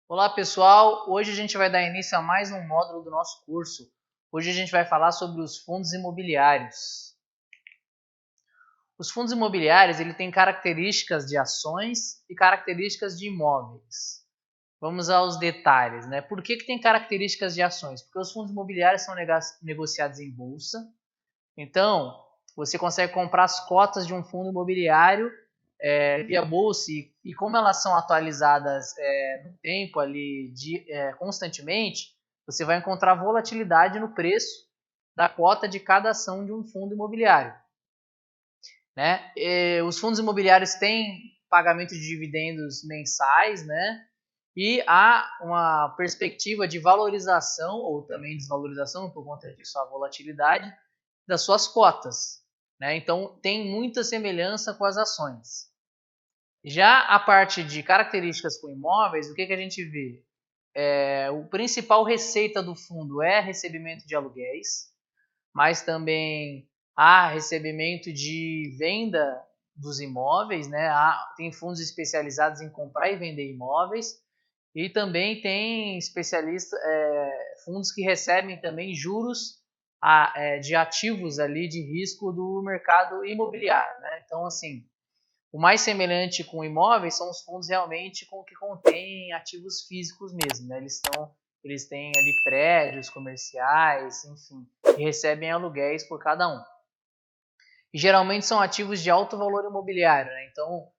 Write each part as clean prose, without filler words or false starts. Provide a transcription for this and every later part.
Olá pessoal, hoje a gente vai dar início a mais um módulo do nosso curso. Hoje a gente vai falar sobre os fundos imobiliários. Os fundos imobiliários ele tem características de ações e características de imóveis. Vamos aos detalhes, né? Por que tem características de ações? Porque os fundos imobiliários são negociados em bolsa. Então, você consegue comprar as cotas de um fundo imobiliário via bolsa e como elas são atualizadas no tempo ali constantemente, você vai encontrar volatilidade no preço da cota de cada ação de um fundo imobiliário. Né? Os fundos imobiliários têm pagamento de dividendos mensais, né? E há uma perspectiva de valorização ou também desvalorização, por conta disso a volatilidade, das suas cotas. Né? Então, tem muita semelhança com as ações. Já a parte de características com imóveis, o que a gente vê? O principal receita do fundo é recebimento de aluguéis, mas também há recebimento de venda dos imóveis, né? Tem fundos especializados em comprar e vender imóveis, e também tem fundos que recebem também juros de ativos ali de risco do mercado imobiliário. Né? Então, assim, o mais semelhante com imóveis são os fundos realmente que contêm ativos físicos mesmo. Né? Eles têm ali prédios comerciais, enfim, que recebem aluguéis por cada um. E geralmente são ativos de alto valor imobiliário. Né? Então,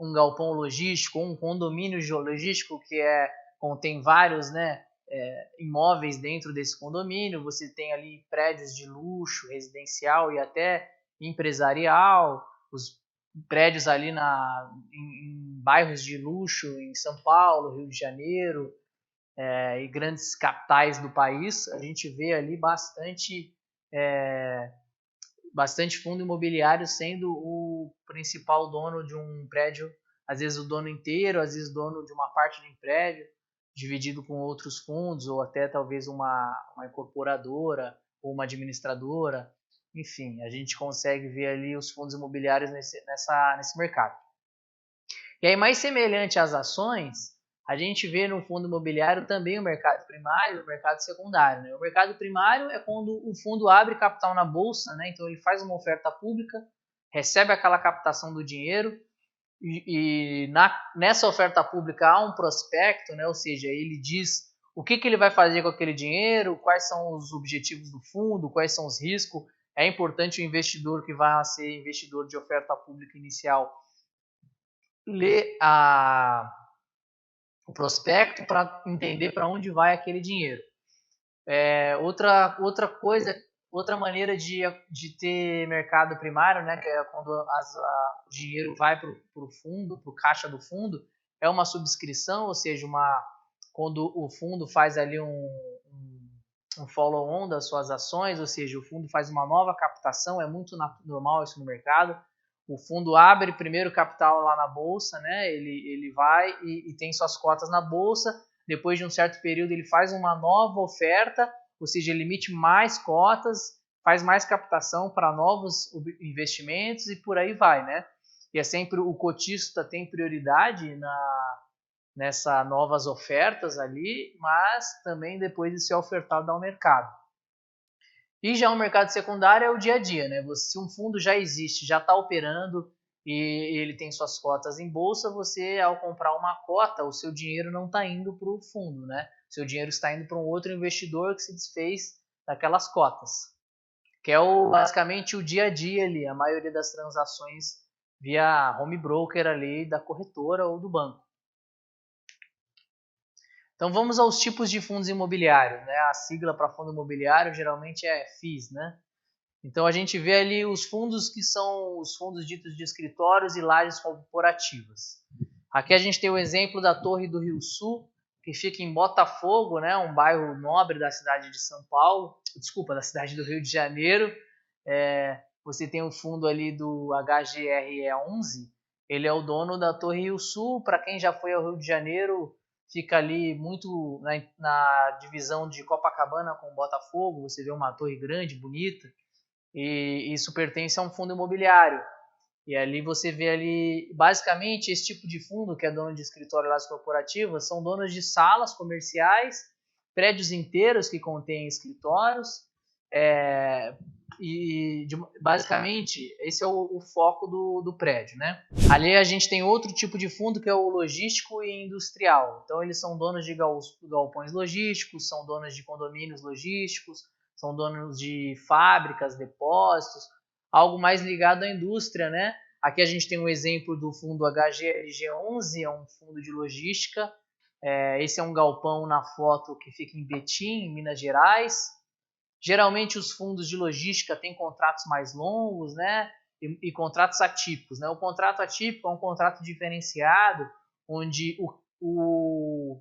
um galpão logístico, um condomínio geologístico que contém vários, né, imóveis dentro desse condomínio. Você tem ali prédios de luxo, residencial e até empresarial, os prédios ali em bairros de luxo em São Paulo, Rio de Janeiro e grandes capitais do país. A gente vê ali bastante fundo imobiliário sendo o principal dono de um prédio, às vezes o dono inteiro, às vezes o dono de uma parte de um prédio, dividido com outros fundos, ou até talvez uma incorporadora ou uma administradora. Enfim, a gente consegue ver ali os fundos imobiliários nesse mercado. E aí, mais semelhante às ações, a gente vê no fundo imobiliário também o mercado primário e o mercado secundário. Né? O mercado primário é quando o fundo abre capital na bolsa, né? Então ele faz uma oferta pública, recebe aquela captação do dinheiro nessa oferta pública há um prospecto, né? Ou seja, ele diz o que ele vai fazer com aquele dinheiro, quais são os objetivos do fundo, quais são os riscos. É importante o investidor que vai ser investidor de oferta pública inicial ler o prospecto para entender para onde vai aquele dinheiro. Outra maneira de ter mercado primário, né, que é quando o dinheiro vai para o fundo, para o caixa do fundo, é uma subscrição, ou seja, quando o fundo faz ali um follow-on das suas ações, ou seja, o fundo faz uma nova captação, é muito normal isso no mercado. O fundo abre primeiro capital lá na bolsa, né? Ele vai e tem suas cotas na bolsa. Depois de um certo período, ele faz uma nova oferta, ou seja, ele emite mais cotas, faz mais captação para novos investimentos e por aí vai, né? E é sempre o cotista tem prioridade nessas novas ofertas ali, mas também depois de ser ofertado ao mercado. E já o mercado secundário é o dia a dia, né? Se um fundo já existe, já está operando e ele tem suas cotas em bolsa, você ao comprar uma cota, o seu dinheiro não está indo para o fundo, né? O seu dinheiro está indo para um outro investidor que se desfez daquelas cotas, que é basicamente o dia a dia ali, a maioria das transações via home broker ali da corretora ou do banco. Então vamos aos tipos de fundos imobiliários, né? A sigla para fundo imobiliário geralmente é FIIs, né? Então a gente vê ali os fundos que são os fundos ditos de escritórios e lajes corporativas. Aqui a gente tem o exemplo da Torre do Rio Sul, que fica em Botafogo, né? Um bairro nobre da cidade de São Paulo, da cidade do Rio de Janeiro. Você tem o fundo ali do HGRE11, ele é o dono da Torre Rio Sul. Para quem já foi ao Rio de Janeiro, fica ali muito na divisão de Copacabana com Botafogo, você vê uma torre grande, bonita, e isso pertence a um fundo imobiliário. E ali você vê ali, basicamente, esse tipo de fundo, que é dono de escritório lajes corporativas, são donos de salas comerciais, prédios inteiros que contêm escritórios, basicamente, esse é o foco do prédio, né? Ali a gente tem outro tipo de fundo que é o logístico e industrial. Então eles são donos de galpões logísticos, são donos de condomínios logísticos, são donos de fábricas, depósitos, algo mais ligado à indústria, né? Aqui a gente tem um exemplo do fundo HGLG11, é um fundo de logística. Esse é um galpão na foto que fica em Betim, em Minas Gerais. Geralmente os fundos de logística têm contratos mais longos, né? E contratos atípicos, né? O contrato atípico é um contrato diferenciado, onde o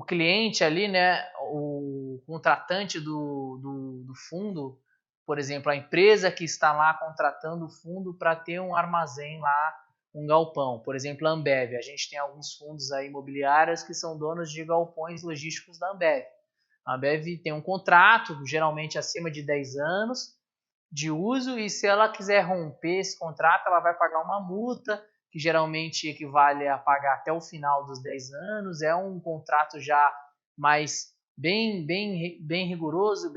cliente ali, né? O contratante do fundo, por exemplo, a empresa que está lá contratando o fundo para ter um armazém lá, um galpão. Por exemplo, a Ambev. A gente tem alguns fundos aí imobiliários que são donos de galpões logísticos da Ambev. A Ambev tem um contrato, geralmente acima de 10 anos de uso, e se ela quiser romper esse contrato, ela vai pagar uma multa, que geralmente equivale a pagar até o final dos 10 anos. É um contrato já mais bem rigoroso,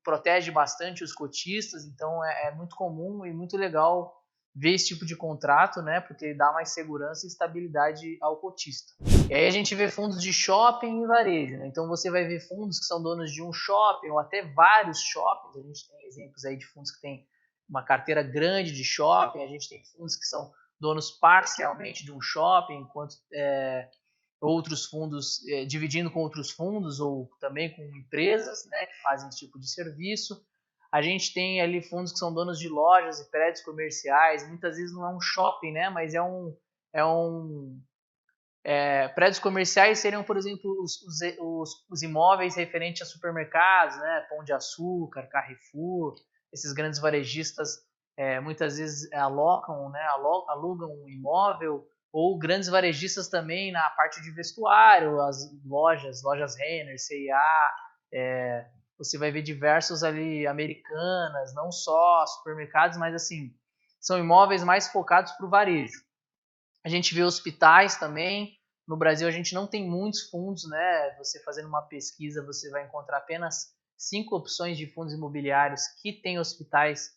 protege bastante os cotistas, então é muito comum e muito legal ver esse tipo de contrato, né, porque dá mais segurança e estabilidade ao cotista. E aí a gente vê fundos de shopping e varejo, né? Então você vai ver fundos que são donos de um shopping ou até vários shoppings. A gente tem exemplos aí de fundos que têm uma carteira grande de shopping, a gente tem fundos que são donos parcialmente de um shopping, enquanto outros fundos dividindo com outros fundos ou também com empresas, né, que fazem esse tipo de serviço. A gente tem ali fundos que são donos de lojas e prédios comerciais. Muitas vezes não é um shopping, né, mas prédios comerciais seriam, por exemplo, os imóveis referentes a supermercados, né, Pão de Açúcar, Carrefour. Esses grandes varejistas muitas vezes alugam um imóvel, ou grandes varejistas também na parte de vestuário, as lojas Renner, C&A, você vai ver diversos ali Americanas, não só supermercados, mas assim, são imóveis mais focados para o varejo. A gente vê hospitais também. No Brasil a gente não tem muitos fundos, né? Você fazendo uma pesquisa, você vai encontrar apenas 5 opções de fundos imobiliários que têm hospitais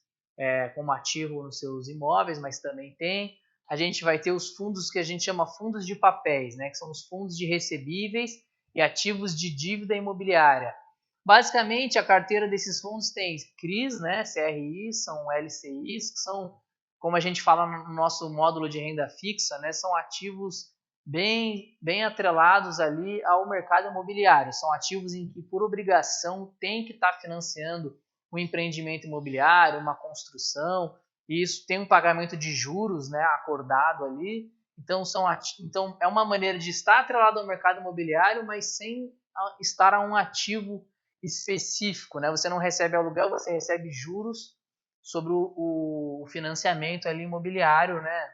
como ativo nos seus imóveis, mas também tem. A gente vai ter os fundos que a gente chama fundos de papéis, né? Que são os fundos de recebíveis e ativos de dívida imobiliária. Basicamente, a carteira desses fundos tem CRIs, né? CRIs, são LCIs, que são, como a gente fala no nosso módulo de renda fixa, né? São ativos bem atrelados ali ao mercado imobiliário. São ativos em que, por obrigação, tem que estar financiando um empreendimento imobiliário, uma construção, e isso tem um pagamento de juros, né, acordado ali. Então, então é uma maneira de estar atrelado ao mercado imobiliário, mas sem estar a um ativo específico, né? Você não recebe aluguel, você recebe juros sobre o financiamento ali imobiliário, né?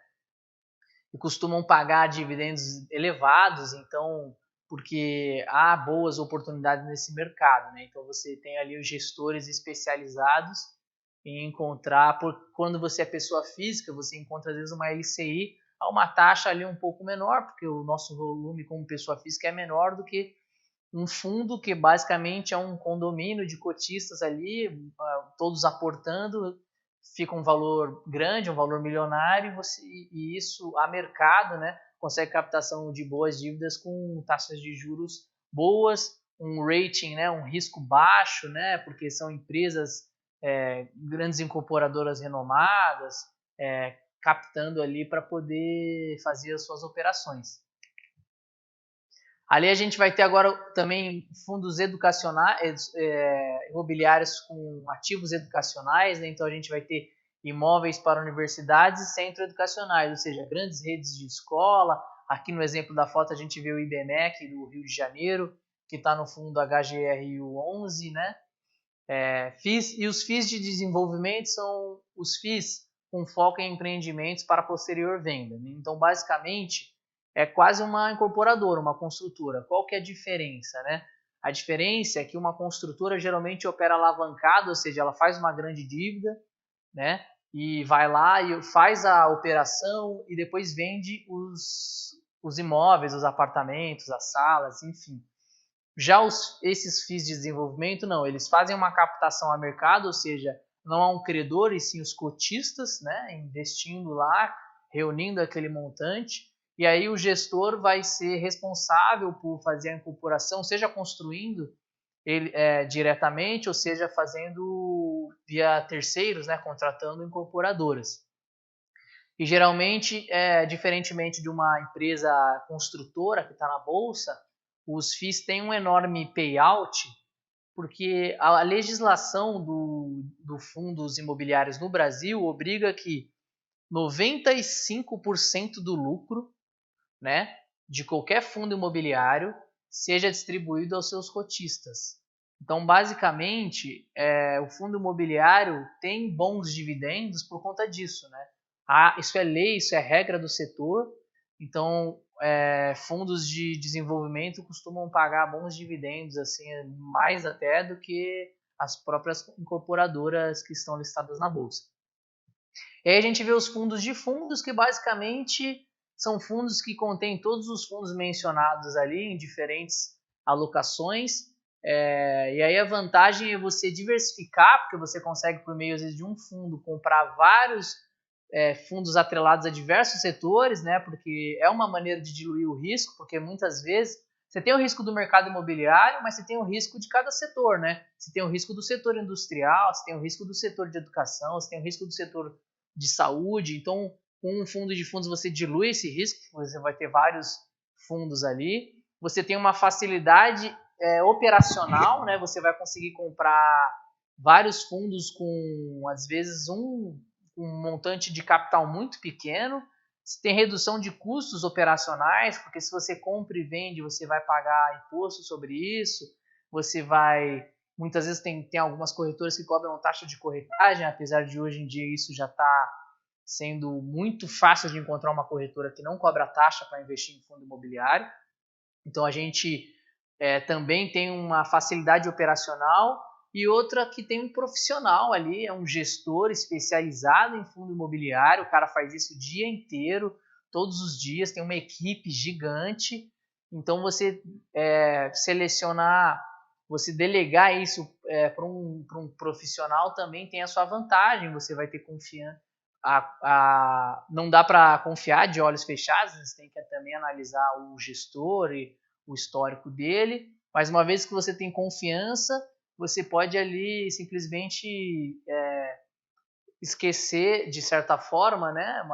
E costumam pagar dividendos elevados, então, porque há boas oportunidades nesse mercado, né? Então você tem ali os gestores especializados em encontrar, quando você é pessoa física, você encontra às vezes uma LCI a uma taxa ali um pouco menor, porque o nosso volume como pessoa física é menor do que um fundo que basicamente é um condomínio de cotistas ali, todos aportando, fica um valor grande, um valor milionário, e isso a mercado, né, consegue captação de boas dívidas com taxas de juros boas, um rating, né, um risco baixo, né, porque são empresas, grandes incorporadoras renomadas, captando ali para poder fazer as suas operações. Ali a gente vai ter agora também fundos educacionais, imobiliários com ativos educacionais, né? Então a gente vai ter imóveis para universidades e centros educacionais, ou seja, grandes redes de escola. Aqui no exemplo da foto a gente vê o IBMEC do Rio de Janeiro, que está no fundo HGRU11, né? E os FIIs de desenvolvimento são os FIIs com foco em empreendimentos para posterior venda, né? Então basicamente é quase uma incorporadora, uma construtora. Qual que é a diferença, né? A diferença é que uma construtora geralmente opera alavancada, ou seja, ela faz uma grande dívida, né? E vai lá e faz a operação e depois vende os imóveis, os apartamentos, as salas, enfim. Já esses FIIs de desenvolvimento, não, eles fazem uma captação a mercado, ou seja, não há um credor e sim os cotistas, né, investindo lá, reunindo aquele montante, e aí o gestor vai ser responsável por fazer a incorporação, seja construindo ele diretamente, ou seja, fazendo via terceiros, né, contratando incorporadoras. E geralmente, diferentemente de uma empresa construtora que está na bolsa, os FIIs têm um enorme payout, porque a legislação do fundos imobiliários no Brasil obriga que 95% do lucro, né, de qualquer fundo imobiliário seja distribuído aos seus cotistas. Então, basicamente, o fundo imobiliário tem bons dividendos por conta disso, né? Isso é lei, isso é regra do setor. Então, fundos de desenvolvimento costumam pagar bons dividendos, assim, mais até do que as próprias incorporadoras que estão listadas na bolsa. E aí a gente vê os fundos de fundos, que basicamente são fundos que contêm todos os fundos mencionados ali em diferentes alocações. E aí a vantagem é você diversificar, porque você consegue, por meio às vezes, de um fundo, comprar vários fundos atrelados a diversos setores, né? Porque é uma maneira de diluir o risco, porque muitas vezes você tem o risco do mercado imobiliário, mas você tem o risco de cada setor, né? Você tem o risco do setor industrial, você tem o risco do setor de educação, você tem o risco do setor de saúde. Então, com um fundo de fundos você dilui esse risco, você vai ter vários fundos ali. Você tem uma facilidade operacional, né? Você vai conseguir comprar vários fundos com, às vezes, um montante de capital muito pequeno. Você tem redução de custos operacionais, porque se você compra e vende, você vai pagar imposto sobre isso. Você vai... Muitas vezes tem algumas corretoras que cobram taxa de corretagem, apesar de hoje em dia isso já está sendo muito fácil de encontrar uma corretora que não cobra taxa para investir em fundo imobiliário. Então a gente também tem uma facilidade operacional e outra que tem um profissional ali, é um gestor especializado em fundo imobiliário, o cara faz isso o dia inteiro, todos os dias, tem uma equipe gigante. Então você selecionar, você delegar isso para um profissional também tem a sua vantagem, você vai ter confiança. Não dá para confiar de olhos fechados, você tem que também analisar o gestor e o histórico dele, mas uma vez que você tem confiança, você pode ali simplesmente esquecer de certa forma, né?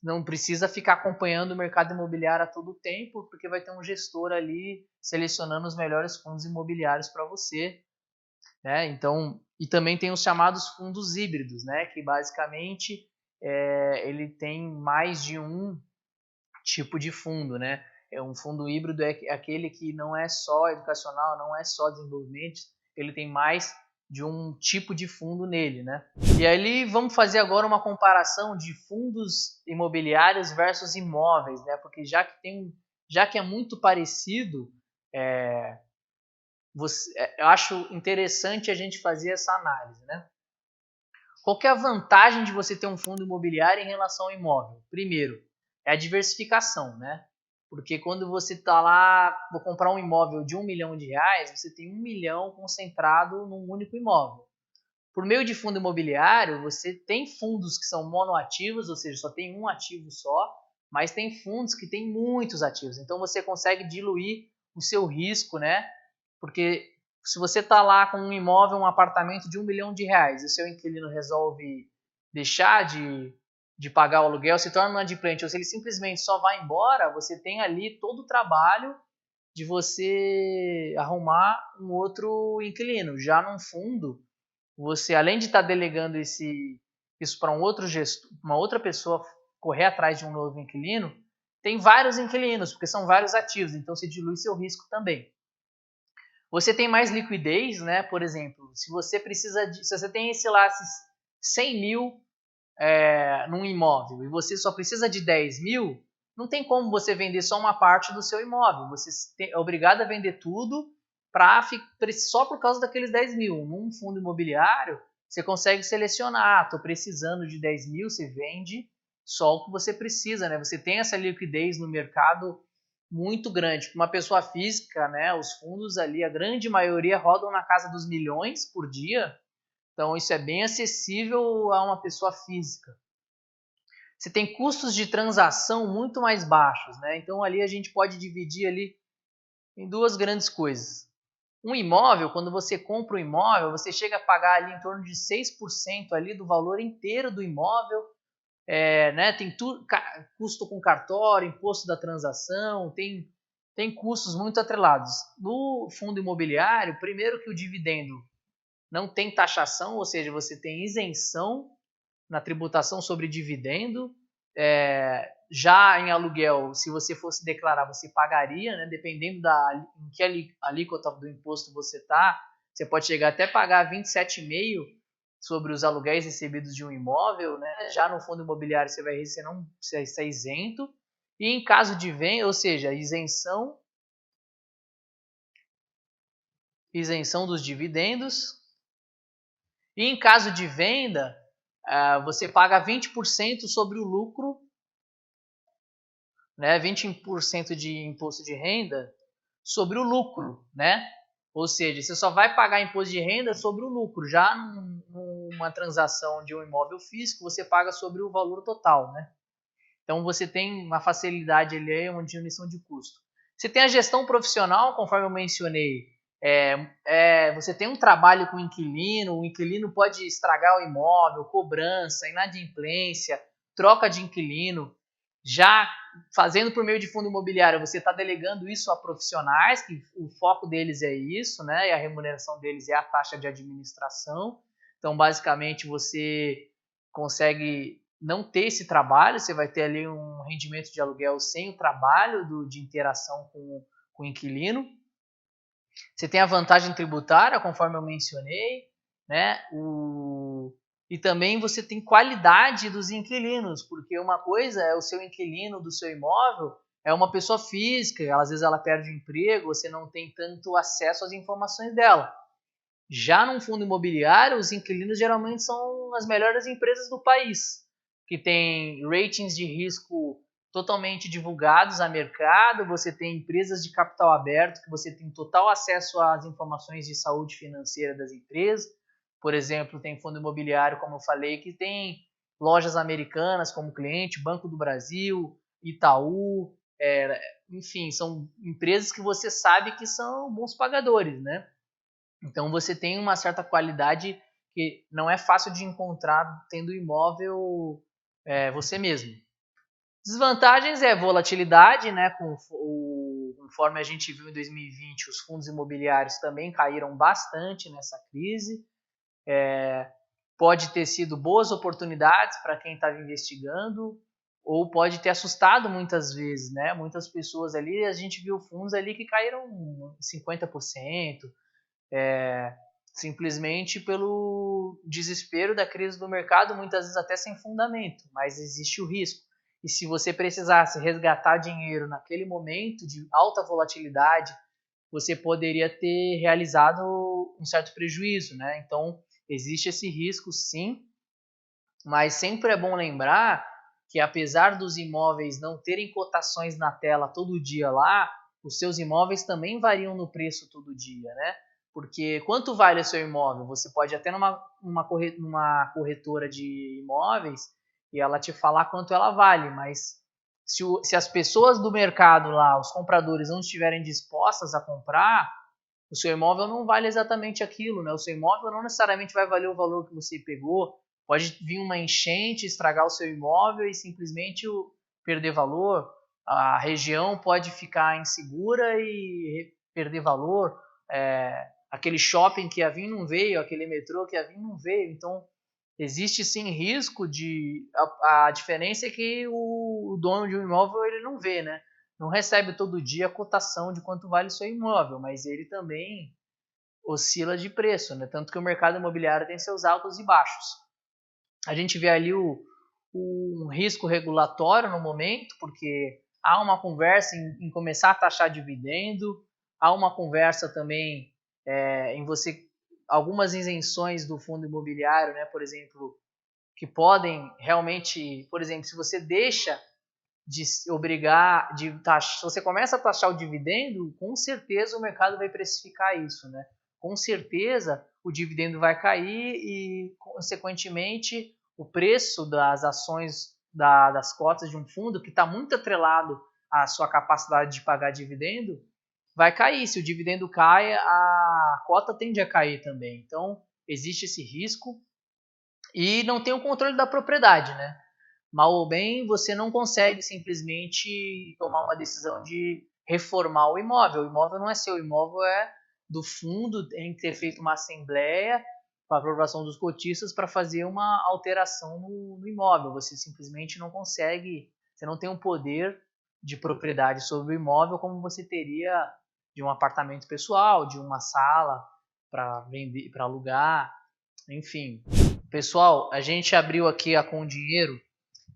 Não precisa ficar acompanhando o mercado imobiliário a todo tempo, porque vai ter um gestor ali selecionando os melhores fundos imobiliários para você, né? Então, e também tem os chamados fundos híbridos, né? Que basicamente ele tem mais de um tipo de fundo, né? Um fundo híbrido é aquele que não é só educacional, não é só desenvolvimento, ele tem mais de um tipo de fundo nele, né? E aí vamos fazer agora uma comparação de fundos imobiliários versus imóveis, né? Porque já que é muito parecido, eu acho interessante a gente fazer essa análise, né? Qual que é a vantagem de você ter um fundo imobiliário em relação ao imóvel? Primeiro, é a diversificação, né? Porque quando você está lá, vou comprar um imóvel de R$1 milhão, você tem 1 milhão concentrado num único imóvel. Por meio de fundo imobiliário, você tem fundos que são monoativos, ou seja, só tem um ativo só, mas tem fundos que têm muitos ativos. Então você consegue diluir o seu risco, né? Porque se você está lá com um imóvel, um apartamento de R$1 milhão e o seu inquilino resolve deixar de pagar o aluguel, se torna inadimplente, ou se ele simplesmente só vai embora, você tem ali todo o trabalho de você arrumar um outro inquilino. Já num fundo, você, além de estar delegando isso para um outro gestor, uma outra pessoa correr atrás de um novo inquilino, tem vários inquilinos, porque são vários ativos, então você dilui seu risco também. Você tem mais liquidez, né? Por exemplo, se você tem esses 100 mil num imóvel e você só precisa de 10 mil, não tem como você vender só uma parte do seu imóvel. Você é obrigado a vender tudo só por causa daqueles 10 mil. Num fundo imobiliário, você consegue selecionar. Estou precisando de 10 mil, você vende só o que você precisa, né? Você tem essa liquidez no mercado muito grande. Para uma pessoa física, né, os fundos ali, a grande maioria rodam na casa dos milhões por dia. Então, isso é bem acessível a uma pessoa física. Você tem custos de transação muito mais baixos, né? Então, ali a gente pode dividir ali em duas grandes coisas. Um imóvel, quando você compra um imóvel, você chega a pagar ali em torno de 6% ali do valor inteiro do imóvel. Né? Tem custo com cartório, imposto da transação, tem custos muito atrelados. No fundo imobiliário, primeiro que o dividendo não tem taxação, ou seja, você tem isenção na tributação sobre dividendo. Já em aluguel, se você fosse declarar, você pagaria, né? Dependendo em que alíquota do imposto você está, você pode chegar até pagar 27,5% sobre os aluguéis recebidos de um imóvel, né? Já no fundo imobiliário você está isento. E em caso de venda, ou seja, isenção dos dividendos. E em caso de venda, você paga 20% sobre o lucro, né? 20% de imposto de renda sobre o lucro, né? Ou seja, você só vai pagar imposto de renda sobre o lucro. Já numa transação de um imóvel físico, você paga sobre o valor total, né? Então você tem uma facilidade ali, uma diminuição de custo. Você tem a gestão profissional, conforme eu mencionei. Você tem um trabalho com o inquilino pode estragar o imóvel, cobrança, inadimplência, troca de inquilino. Já fazendo por meio de fundo imobiliário, você está delegando isso a profissionais, que o foco deles é isso, né? E a remuneração deles é a taxa de administração. Então, basicamente, você consegue não ter esse trabalho, você vai ter ali um rendimento de aluguel sem o trabalho de interação com o inquilino. Você tem a vantagem tributária, conforme eu mencionei, né? E também você tem qualidade dos inquilinos, porque uma coisa é o seu inquilino do seu imóvel, é uma pessoa física, às vezes ela perde o emprego, você não tem tanto acesso às informações dela. Já num fundo imobiliário, os inquilinos geralmente são as melhores empresas do país, que tem ratings de risco totalmente divulgados a mercado, você tem empresas de capital aberto, que você tem total acesso às informações de saúde financeira das empresas. Por exemplo, tem fundo imobiliário, como eu falei, que tem lojas americanas como cliente, Banco do Brasil, Itaú, enfim, são empresas que você sabe que são bons pagadores, né? Então você tem uma certa qualidade que não é fácil de encontrar tendo imóvel você mesmo. Desvantagens é volatilidade, né? Conforme a gente viu em 2020, os fundos imobiliários também caíram bastante nessa crise. Pode ter sido boas oportunidades para quem estava investigando, ou pode ter assustado muitas vezes, né? Muitas pessoas ali, a gente viu fundos ali que caíram 50%, simplesmente pelo desespero da crise do mercado, muitas vezes até sem fundamento, mas existe o risco. E se você precisasse resgatar dinheiro naquele momento de alta volatilidade, você poderia ter realizado um certo prejuízo, né? Então, existe esse risco sim, mas sempre é bom lembrar que apesar dos imóveis não terem cotações na tela todo dia lá, os seus imóveis também variam no preço todo dia, né? Porque quanto vale o seu imóvel? Você pode até numa corretora de imóveis e ela te falar quanto ela vale, mas se as pessoas do mercado lá, os compradores, não estiverem dispostas a comprar, o seu imóvel não vale exatamente aquilo, né? O seu imóvel não necessariamente vai valer o valor que você pegou. Pode vir uma enchente, estragar o seu imóvel e simplesmente perder valor. A região pode ficar insegura e perder valor. Aquele shopping que ia vir não veio, aquele metrô que ia vir não veio. Então, existe sim risco de... A diferença é que o dono de um imóvel ele não vê, né? Não recebe todo dia a cotação de quanto vale o seu imóvel, mas ele também oscila de preço, né? Tanto que o mercado imobiliário tem seus altos e baixos. A gente vê ali um risco regulatório no momento, porque há uma conversa em começar a taxar dividendo, há uma conversa também em você, algumas isenções do fundo imobiliário, né, por exemplo, que podem realmente, por exemplo, se você deixa de obrigar, se você começa a taxar o dividendo, com certeza o mercado vai precificar isso, né? Com certeza o dividendo vai cair e, consequentemente, o preço das ações das cotas de um fundo, que está muito atrelado à sua capacidade de pagar dividendo, vai cair. Se o dividendo cai, a cota tende a cair também. Então, existe esse risco e não tem o controle da propriedade, né? Mal ou bem, você não consegue simplesmente tomar uma decisão de reformar o imóvel. O imóvel não é seu, o imóvel é do fundo, tem que ter feito uma assembleia para aprovação dos cotistas para fazer uma alteração no imóvel. Você simplesmente não consegue, você não tem um poder de propriedade sobre o imóvel como você teria de um apartamento pessoal, de uma sala para vender, para alugar, enfim. Pessoal, a gente abriu aqui a Com Dinheiro.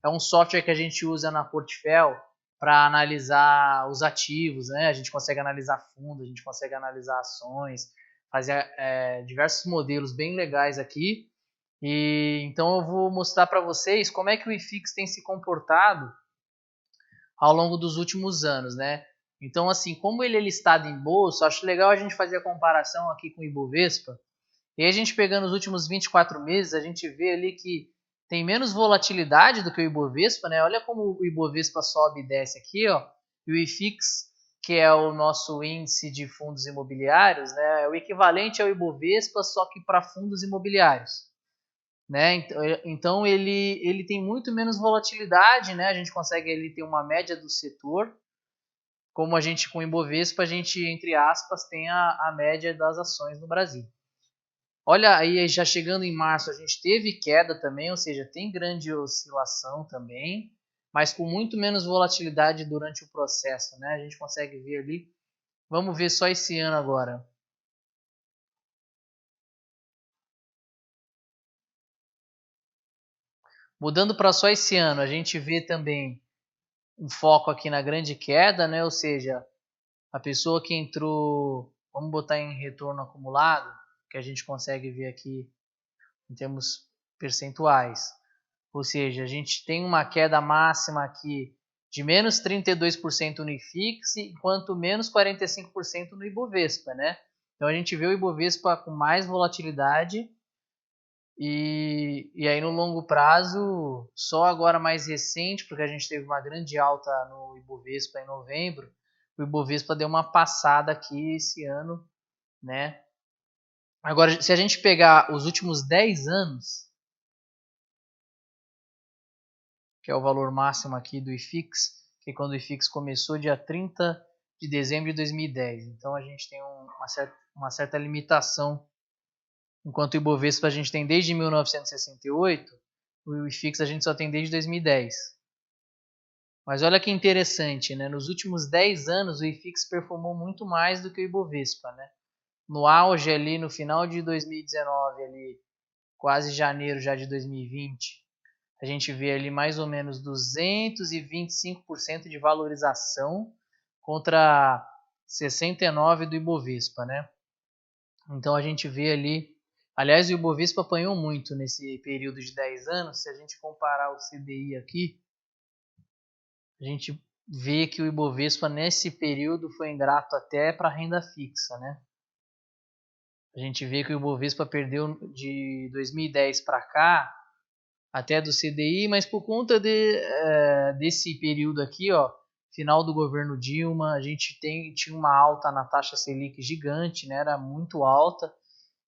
É um software que a gente usa na Portfel para analisar os ativos, né? A gente consegue analisar fundos, a gente consegue analisar ações, fazer diversos modelos bem legais aqui. E então eu vou mostrar para vocês como é que o IFIX tem se comportado ao longo dos últimos anos, né? Então, assim, como ele é listado em bolsa, acho legal a gente fazer a comparação aqui com o Ibovespa. E aí a gente pegando os últimos 24 meses, a gente vê ali que tem menos volatilidade do que o Ibovespa, né? Olha como o Ibovespa sobe e desce aqui, ó. E o IFIX, que é o nosso índice de fundos imobiliários, né? É o equivalente ao Ibovespa, só que para fundos imobiliários, né? Então ele tem muito menos volatilidade, né? A gente consegue ele ter uma média do setor, como a gente com o Ibovespa, a gente, entre aspas, tem a média das ações no Brasil. Olha aí, já chegando em março, a gente teve queda também, ou seja, tem grande oscilação também, mas com muito menos volatilidade durante o processo, né? A gente consegue ver ali. Vamos ver só esse ano agora. Mudando para só esse ano, a gente vê também um foco aqui na grande queda, né? Ou seja, a pessoa que entrou, vamos botar em retorno acumulado, que a gente consegue ver aqui em termos percentuais. Ou seja, a gente tem uma queda máxima aqui de menos 32% no IFIX, enquanto menos 45% no Ibovespa, né? Então a gente vê o Ibovespa com mais volatilidade e aí no longo prazo, só agora mais recente, porque a gente teve uma grande alta no Ibovespa em novembro, o Ibovespa deu uma passada aqui esse ano, né? Agora, se a gente pegar os últimos 10 anos, que é o valor máximo aqui do IFIX, que quando o IFIX começou dia 30 de dezembro de 2010. Então a gente tem uma certa limitação. Enquanto o Ibovespa a gente tem desde 1968, o IFIX a gente só tem desde 2010. Mas olha que interessante, né? Nos últimos 10 anos o IFIX performou muito mais do que o Ibovespa, né? No auge ali, no final de 2019, ali, quase janeiro já de 2020, a gente vê ali mais ou menos 225% de valorização contra 69% do Ibovespa, né? Então a gente vê ali, aliás, o Ibovespa apanhou muito nesse período de 10 anos, se a gente comparar o CDI aqui, a gente vê que o Ibovespa nesse período foi ingrato até para a renda fixa, né? A gente vê que o Ibovespa perdeu de 2010 para cá, até do CDI, mas por conta desse período aqui, ó, final do governo Dilma, a gente tinha uma alta na taxa Selic gigante, né, era muito alta,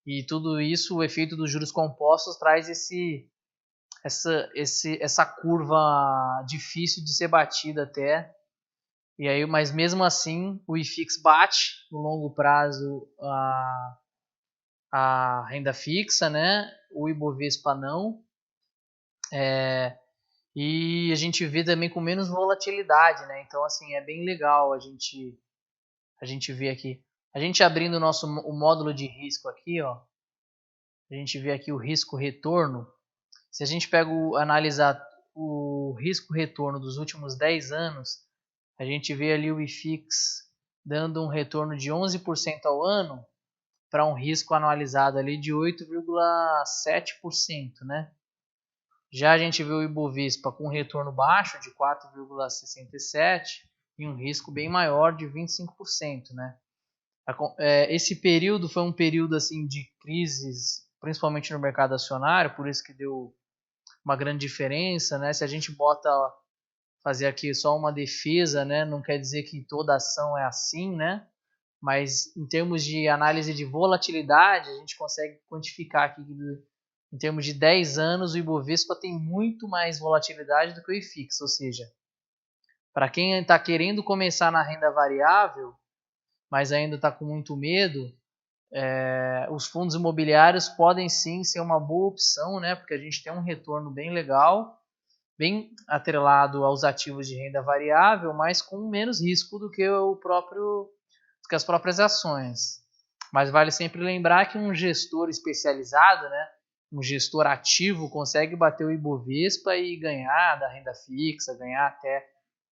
e tudo isso, o efeito dos juros compostos traz essa curva difícil de ser batida até, e aí, mas mesmo assim o IFIX bate no longo prazo a renda fixa, né, o Ibovespa não, e a gente vê também com menos volatilidade, né? Então, assim, é bem legal a gente ver aqui. A gente abrindo o módulo de risco aqui, ó, a gente vê aqui o risco retorno. Se a gente analisar o risco retorno dos últimos 10 anos, A gente vê ali o IFIX dando um retorno de 11% ao ano para um risco anualizado ali de 8,7%, né? Já a gente vê o Ibovespa com um retorno baixo de 4,67% e um risco bem maior de 25%, né? Esse período foi um período assim de crises, principalmente no mercado acionário, por isso que deu uma grande diferença, né? Se a gente fazer aqui só uma defesa, né? Não quer dizer que toda ação é assim, né? Mas em termos de análise de volatilidade, a gente consegue quantificar aqui que em termos de 10 anos o Ibovespa tem muito mais volatilidade do que o IFIX, ou seja, para quem está querendo começar na renda variável, mas ainda está com muito medo, os fundos imobiliários podem sim ser uma boa opção, né? Porque a gente tem um retorno bem legal, bem atrelado aos ativos de renda variável, mas com menos risco do que as próprias ações. Mas vale sempre lembrar que um gestor especializado, né, um gestor ativo, consegue bater o Ibovespa e ganhar da renda fixa, ganhar até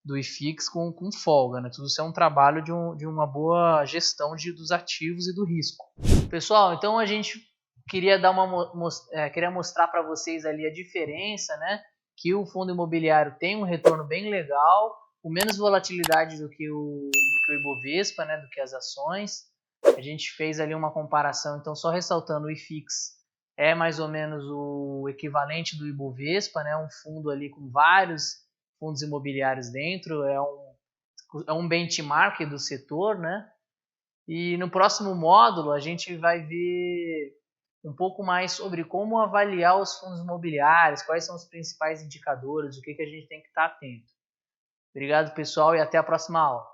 do IFIX com folga, né? Tudo isso é um trabalho de uma boa gestão dos ativos e do risco. Pessoal, então a gente queria queria mostrar para vocês ali a diferença, né? Que o fundo imobiliário tem um retorno bem legal, com menos volatilidade do que o Ibovespa, né? Do que as ações. A gente fez ali uma comparação, então só ressaltando, o IFIX é mais ou menos o equivalente do Ibovespa, né? Um fundo ali com vários fundos imobiliários dentro, é um benchmark do setor, né? E no próximo módulo a gente vai ver um pouco mais sobre como avaliar os fundos imobiliários, quais são os principais indicadores, o que a gente tem que estar atento. Obrigado, pessoal, e até a próxima aula.